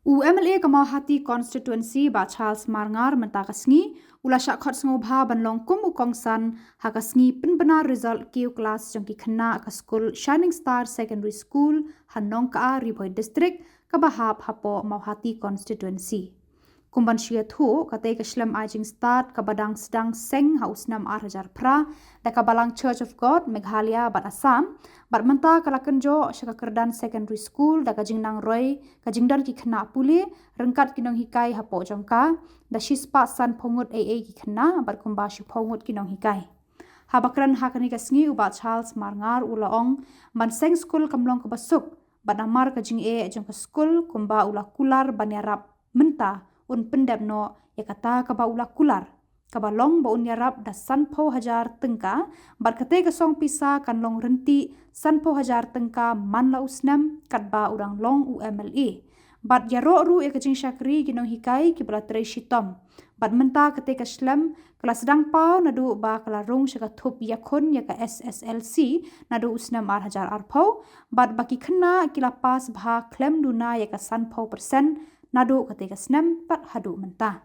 UMLA Kamauhati constituency ba Charles Marngar mentakasngi ula syakhot sngobha banlong kum ukongsan hakasngi penbenar result kiu kelas jongki kena ka school Shining Star Secondary School Hanong ka Riboy District kabahap hapo Mauhati constituency. Kumban syet hu katai keslam Jingstad kabadang sedang seng haus 6,000 pra da kabalang Church of God Meghalaya bat Assam bat menta kalakan jo syakakerdan secondary school da ka Jingnang Roy ka Jingdan ki kena puli rengkat kinong hikai hapo jongka da shispa san pongut AA ki kena bat kumba syu pongut kinong hikai. Habakran hakani kasngi uba Charles Marngar ulaong man seng school kamlong ka basuk bat amar ka jing jongka school kumba ula kular banyarap menta un pendap no ya kata kaba ula kular kaba long ba un yarap da sanpo hajar tengka bar kate kasong pisa kan long renti sanpo hajar tengka man la usnam kat ba urang long UMLA bat yaro ru e kajing syakri ginong hikai ki bala tre shitom bat menta kate kaslam kelas sedang pau nadu ba kelarung syaka thup ya Khun ya ka SSLC nadu usnam hajar arpau bat baki kena kilapas bha klem duna ya ka sanpo persen nado ketika senam pat hadu mentah.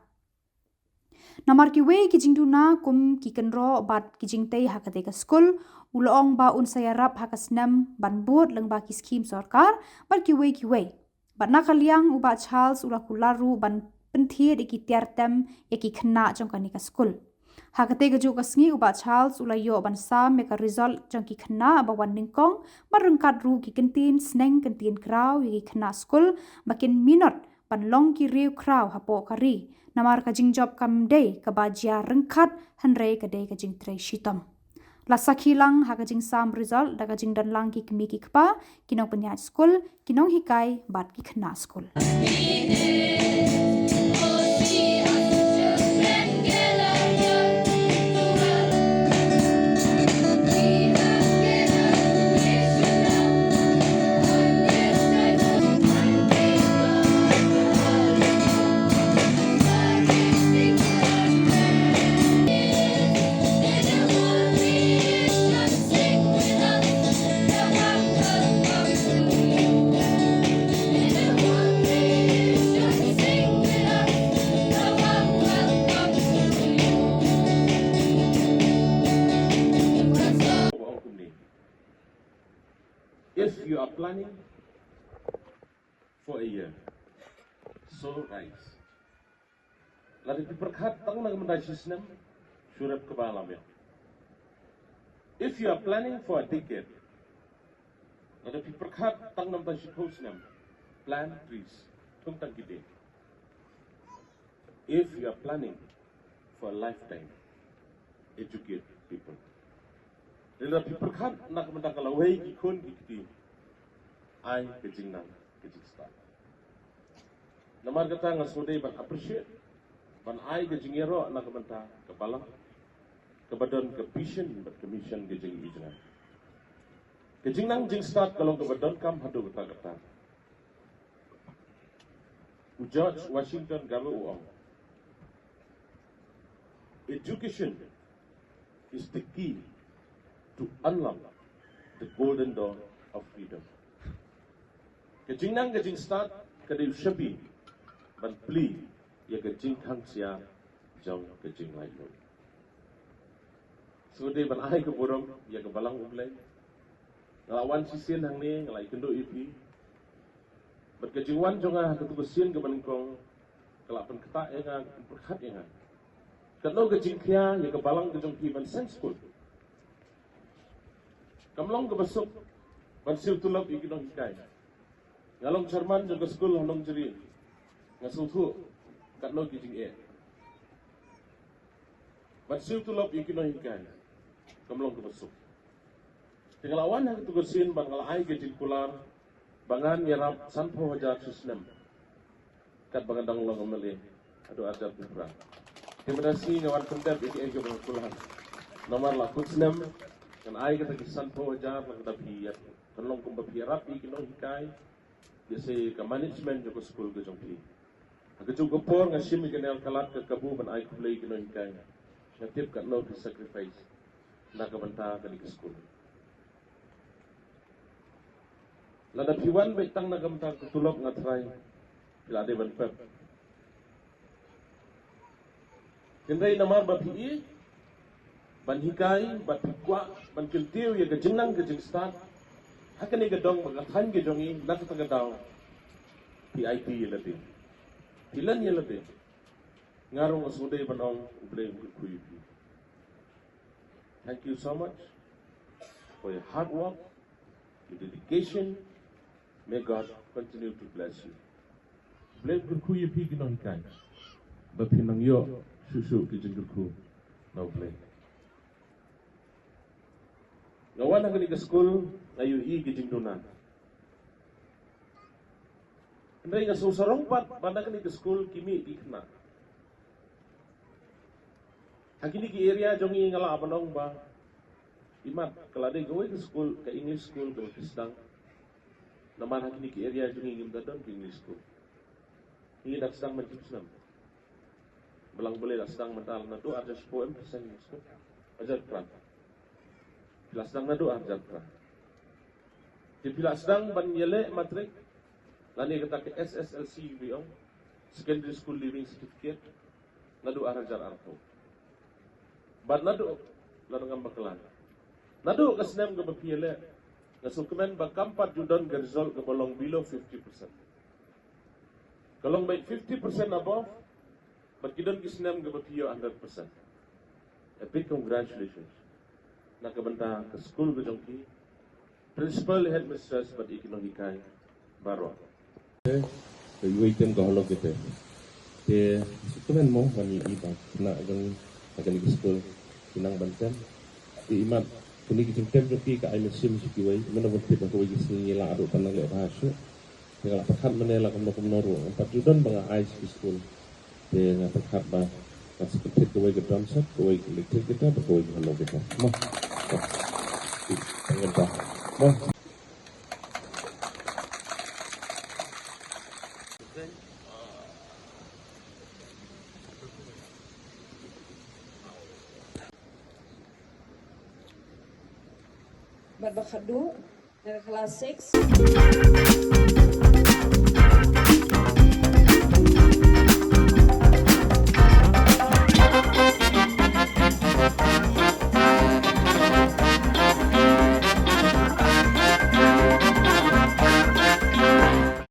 Namar ki wei ki jingduna kum ki kenro bat ki jingtei ha ketika skul ulong ba un sayarap ha kasnam ban bot leng ba ki skim sarkar bat ki wei bat nakaliang uba Charles ula kularu ban penthir iki tiartem ki khna jongka nika skul. Ha ketika ju kasngi uba Charles ula yo ban sam meka result jongki khna ba wan ningkong marengkat ru ki kentin sneng kentin kraw ki khna skul makin minot pan long ki riu kraw hapo kari namar ka jingjob kam day ka bajia rengkat hanrei ka day ka jing trei shitom la sakhilang ha ka jing sam result da ka jing dan lang ki kmi ki kpa kinong penyat school kinong hikai bat ki khna school. If you are planning for a year, so rise. Lada Pyrkhat tang nang mendai sistem surat kebalam ya. If you are planning for a decade, lada Pyrkhat tang nang mendai sistem plan trees tung tang gede. If you are planning for a lifetime, educate people. Lada Pyrkhat nak mendai Lawei Khun ikti ai ke Jingnang ke Jingstad. Namar kata ngasode ban appreciate ban ai ke Jingero nak menta ke balang ke badan ke vision bat ke mission ke Jing Ijnang. Ke Jingnang Jingstad kalau ke badan kam hadu kata. George Washington gawe uang. Education is the key to unlock the golden door of freedom. Ke Jingnang ke Jingstad ke di Shabi ban pli ya ke Jingkhang sia jong ke Jinglai lo. So de ban ai ke borong ya ke balang umlai. Ngelawan sisien hang ni ngelai kendo ipi. Bat ke Jingwan jonga ke tugusin ke baningkong kelapan ketak ya kan Pyrkhat ya kan. Keno ke Jingkhia ya ke balang ke jong ki ban sen school. Kamlong ke besok ban sil tulap ikinong hikai. Ngalong Jerman juga school Hanong jeri ngasul tu kat lo kijing Batsil tu lop ikinong hikai kamlong ke besok. Tinggal awan yang tugasin bangal ai ke kular bangan yarap sanpo hajar sistem kat bangadang lo ngameli adu ajar pura. Terima kasih ngawan pendap iki ke bangulan. Nomor la kusnem kan ai ke sanpo hajar kita biar tolong kumbapi rapi ikinong hikai. Jese ke management joko school ke jongpi. Ke joko por ngasim ikenel kalat ke kabu ban ai kulai ke noi kai. Ngatip kat lo ke sacrifice. Nak ke banta ke di school. Lada piwan baik tang nak banta ke tulok ngatrai. Pila de ban pep. Kendai namar ba pi ban hikai ban pikwa ban kiltiu ya ke Jingnang ke Jingstad. Hakani ke dong ba than ke jongi nak ta ke daw. PIP ya lati. Pilan ya lati. Ngarong asudai banong ublay kuy. Thank you so much for your hard work, your dedication. May God continue to bless you. Bless kuy pi kinong hikai. Ba pinang yo susu ki jingku no blay. Ngawan ang ke school ayu i ki jingdunan. Andai nga susarong pat banda ke school kimi ikna. Hakini ki area jongi ngala abanong ba imat kalade gawe ke school ke English school ke Kristang. Naman hakini ki area jongi ngimdadon ke English school. Ini dak sedang menjipsnam. Belang boleh dak sedang mental na do ada 10% school. Ajar pran. Bila sedang na do ajar pran. Di bila sedang ban yele matrik lani kata ke SSLC biong secondary school living certificate nadu arajar arto. Ban nadu lanang bakalan. Nadu kasnem ke bapiele nasukumen ba kampat judon ke result ke bolong below 50%. Kalau baik 50% above, berkidon kisnem ke bapio 100%. A big congratulations. Nak kebenta ke school ke jongki, principal headmistress bat ikinong hikai baru. Item kalau kita, te sukumen mo bani ibang nak jong akan ke school kinang banten. Di imat kuni kijing tem jongki ka ay mesim sikiway, menabot tiba ko wajis nila ado panang le bahasa. Dengan Pyrkhat menela kum noru 4 judon banga ice school dengan Pyrkhat ba seperti kowe ke drumset kowe elektrik kita kowe halo kita mah ngentah mah Berbakhadu dari kelas 6